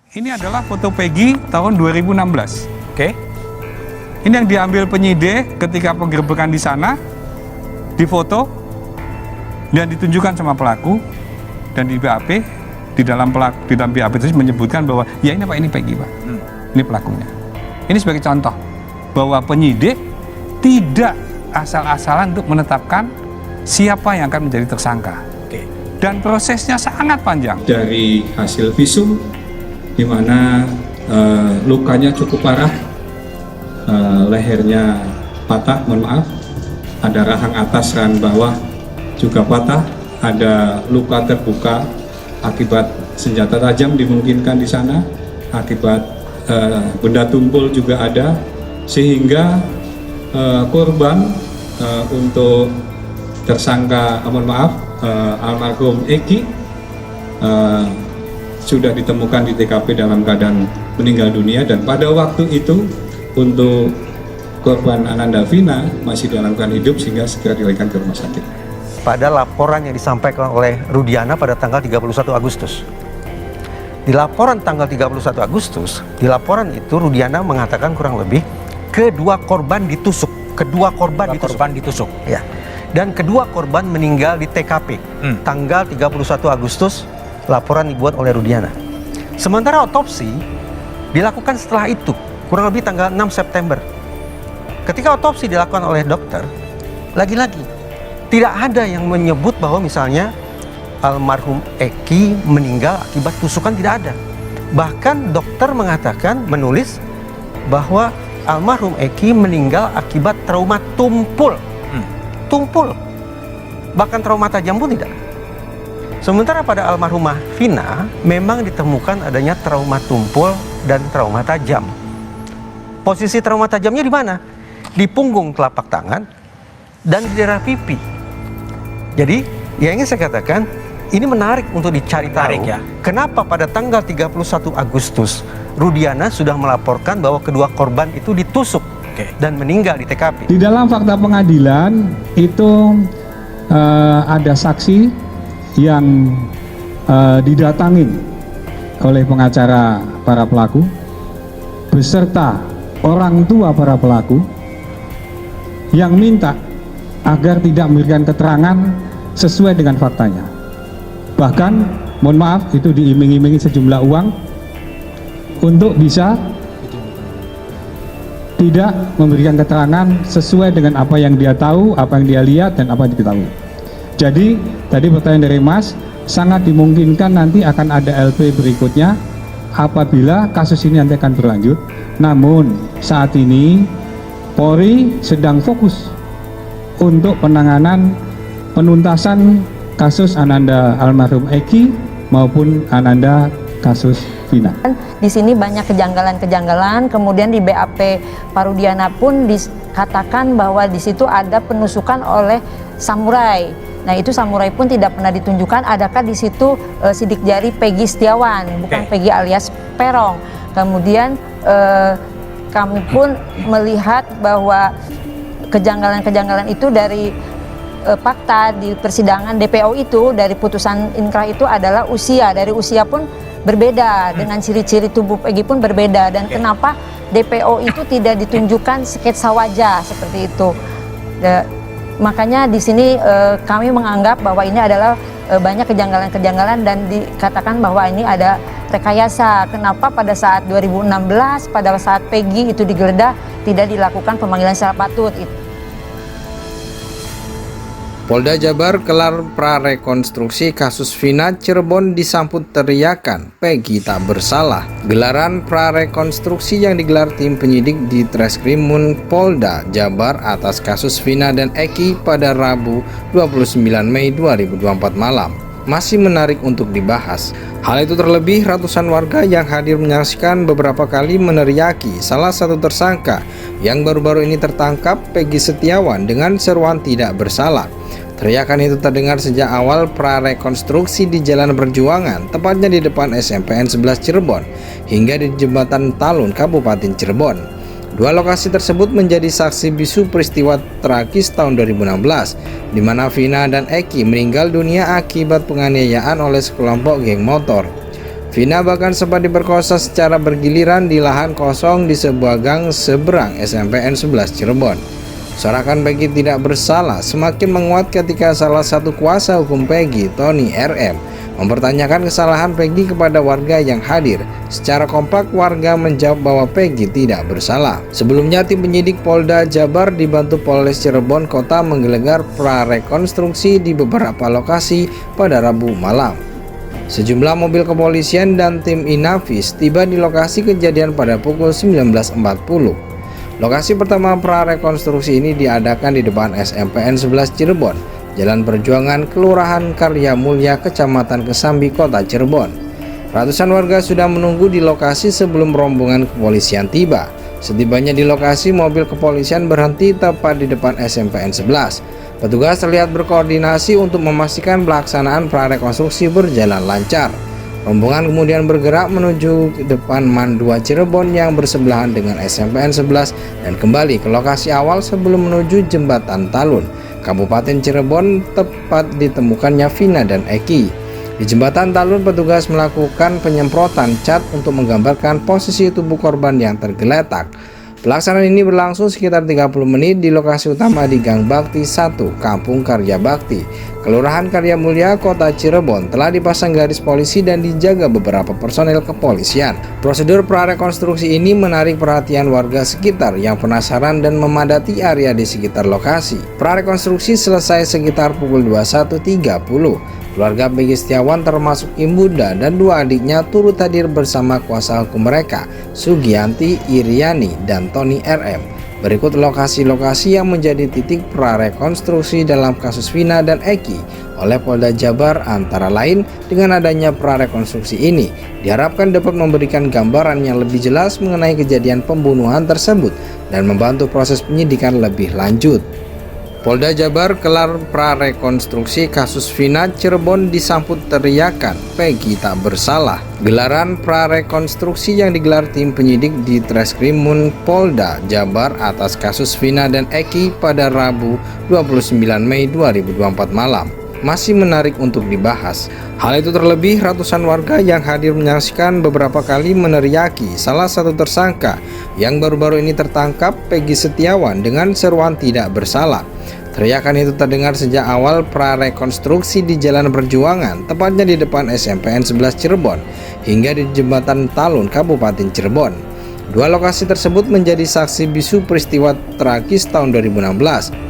Ini adalah foto Peggy tahun 2016. Oke. Ini yang diambil penyidik ketika penggerbekan di sana, difoto dan ditunjukkan sama pelaku, dan di BAP di dalam BAP itu menyebutkan bahwa ya ini Pak, ini Peggy Pak, ini pelakunya. Ini sebagai contoh bahwa penyidik tidak asal-asalan untuk menetapkan siapa yang akan menjadi tersangka. Oke. Dan prosesnya sangat panjang. Dari hasil visum di mana lukanya cukup parah, lehernya patah, mohon maaf, ada rahang atas, rahang bawah juga patah, ada luka terbuka akibat senjata tajam dimungkinkan di sana, akibat benda tumpul juga ada, sehingga korban untuk tersangka, mohon maaf, almarhum Eki sudah ditemukan di TKP dalam keadaan meninggal dunia, dan pada waktu itu untuk korban Ananda Vina masih dalam keadaan hidup sehingga segera dilarikan ke rumah sakit. Pada laporan yang disampaikan oleh Rudiana pada tanggal 31 Agustus. Di laporan tanggal 31 Agustus, di laporan itu Rudiana mengatakan kurang lebih kedua korban ditusuk. Kedua korban ditusuk. Ya. Dan kedua korban meninggal di TKP tanggal 31 Agustus, laporan dibuat oleh Rudiana. Sementara otopsi dilakukan setelah itu, kurang lebih tanggal 6 September. Ketika otopsi dilakukan oleh dokter, lagi-lagi tidak ada yang menyebut bahwa misalnya almarhum Eki meninggal akibat tusukan, tidak ada. Bahkan dokter mengatakan, menulis bahwa almarhum Eki meninggal akibat trauma tumpul. Tumpul. Bahkan trauma tajam pun tidak. Sementara pada almarhumah Vina memang ditemukan adanya trauma tumpul dan trauma tajam. Posisi trauma tajamnya di mana? Di punggung telapak tangan dan di daerah pipi. Jadi, yang ingin saya katakan, ini menarik untuk dicari tahu. Ya. Kenapa pada tanggal 31 Agustus Rudiana sudah melaporkan bahwa kedua korban itu ditusuk dan meninggal di TKP. Di dalam fakta pengadilan itu ada saksi yang didatangin oleh pengacara para pelaku beserta orang tua para pelaku yang minta agar tidak memberikan keterangan sesuai dengan faktanya. Bahkan, mohon maaf, itu diiming-imingi sejumlah uang untuk bisa tidak memberikan keterangan sesuai dengan apa yang dia tahu, apa yang dia lihat, dan apa yang diketahui. Jadi, tadi pertanyaan dari Mas, sangat dimungkinkan nanti akan ada LP berikutnya apabila kasus ini nanti akan berlanjut. Namun, saat ini Polri sedang fokus untuk penanganan penuntasan kasus Ananda almarhum Eki maupun Ananda kasus Vina. Di sini banyak kejanggalan-kejanggalan, kemudian di BAP Parudiana pun dikatakan bahwa di situ ada penusukan oleh samurai. Nah, itu samurai pun tidak pernah ditunjukkan. Adakah di situ sidik jari Peggy Setiawan, bukan Peggy alias Perong. Kemudian kami pun melihat bahwa kejanggalan-kejanggalan itu dari fakta di persidangan DPO itu, dari putusan inkrah itu adalah usia. Dari usia pun berbeda, dengan ciri-ciri tubuh Peggy pun berbeda. Dan kenapa DPO itu tidak ditunjukkan sketsa wajah seperti itu? Makanya di sini kami menganggap bahwa ini adalah banyak kejanggalan-kejanggalan dan dikatakan bahwa ini ada rekayasa. Kenapa pada saat 2016, pada saat Peggy itu digeledah, tidak dilakukan pemanggilan secara patut. Polda Jabar gelar prarekonstruksi kasus Vina Cirebon disambut teriakan Peggy tak bersalah. Gelaran prarekonstruksi yang digelar tim penyidik di Treskrimum Polda Jabar atas kasus Vina dan Eki pada Rabu 29 Mei 2024 malam masih menarik untuk dibahas. Hal itu terlebih ratusan warga yang hadir menyaksikan beberapa kali meneriaki salah satu tersangka yang baru-baru ini tertangkap, Peggy Setiawan, dengan seruan tidak bersalah. Teriakan itu terdengar sejak awal prarekonstruksi di Jalan Perjuangan, tepatnya di depan SMPN 11 Cirebon, hingga di Jembatan Talun, Kabupaten Cirebon. Dua lokasi tersebut menjadi saksi bisu peristiwa tragis tahun 2016, di mana Vina dan Eki meninggal dunia akibat penganiayaan oleh sekelompok geng motor. Vina bahkan sempat diperkosa secara bergiliran di lahan kosong di sebuah gang seberang SMPN 11 Cirebon. Sorakan Peggy tidak bersalah semakin menguat ketika salah satu kuasa hukum Peggy, Tony RM, mempertanyakan kesalahan Peggy kepada warga yang hadir. Secara kompak warga menjawab bahwa Peggy tidak bersalah. Sebelumnya tim penyidik Polda Jabar dibantu Polres Cirebon Kota menggelegar prarekonstruksi di beberapa lokasi pada Rabu malam. Sejumlah mobil kepolisian dan tim Inavis tiba di lokasi kejadian pada pukul 19.40. Lokasi pertama prarekonstruksi ini diadakan di depan SMPN 11 Cirebon, Jalan Perjuangan, Kelurahan Karya Mulya, Kecamatan Kesambi, Kota Cirebon. Ratusan warga sudah menunggu di lokasi sebelum rombongan kepolisian tiba. Setibanya di lokasi, mobil kepolisian berhenti tepat di depan SMPN 11. Petugas terlihat berkoordinasi untuk memastikan pelaksanaan prarekonstruksi berjalan lancar. Rombongan kemudian bergerak menuju ke depan MAN 2 Cirebon yang bersebelahan dengan SMPN 11 dan kembali ke lokasi awal sebelum menuju Jembatan Talun, Kabupaten Cirebon, tepat ditemukannya Vina dan Eki. Di Jembatan Talun, petugas melakukan penyemprotan cat untuk menggambarkan posisi tubuh korban yang tergeletak. Pelaksanaan ini berlangsung sekitar 30 menit di lokasi utama di Gang Bakti 1, Kampung Karya Bakti, Kelurahan Karya Mulya, Kota Cirebon. Telah dipasang garis polisi dan dijaga beberapa personel kepolisian. Prosedur prarekonstruksi ini menarik perhatian warga sekitar yang penasaran dan memadati area di sekitar lokasi. Prarekonstruksi selesai sekitar pukul 21.30. Keluarga Peggy Setiawan termasuk Ibunda dan dua adiknya turut hadir bersama kuasa hukum mereka, Sugianti, Iriani, dan Tony RM. Berikut lokasi-lokasi yang menjadi titik prarekonstruksi dalam kasus Vina dan Eki oleh Polda Jabar. Antara lain, dengan adanya prarekonstruksi ini diharapkan dapat memberikan gambaran yang lebih jelas mengenai kejadian pembunuhan tersebut dan membantu proses penyidikan lebih lanjut. Polda Jabar gelar prarekonstruksi kasus Vina Cirebon disambut teriakan Peggy tak bersalah. Gelaran prarekonstruksi yang digelar tim penyidik di Treskrimum Polda Jabar atas kasus Vina dan Eki pada Rabu 29 Mei 2024 malam masih menarik untuk dibahas. Hal itu terlebih ratusan warga yang hadir menyaksikan beberapa kali meneriaki salah satu tersangka yang baru-baru ini tertangkap, Peggy Setiawan, dengan seruan tidak bersalah. Teriakan itu terdengar sejak awal prarekonstruksi di Jalan Perjuangan, tepatnya di depan SMPN 11 Cirebon, hingga di Jembatan Talun, Kabupaten Cirebon. Dua lokasi tersebut menjadi saksi bisu peristiwa tragis tahun 2016.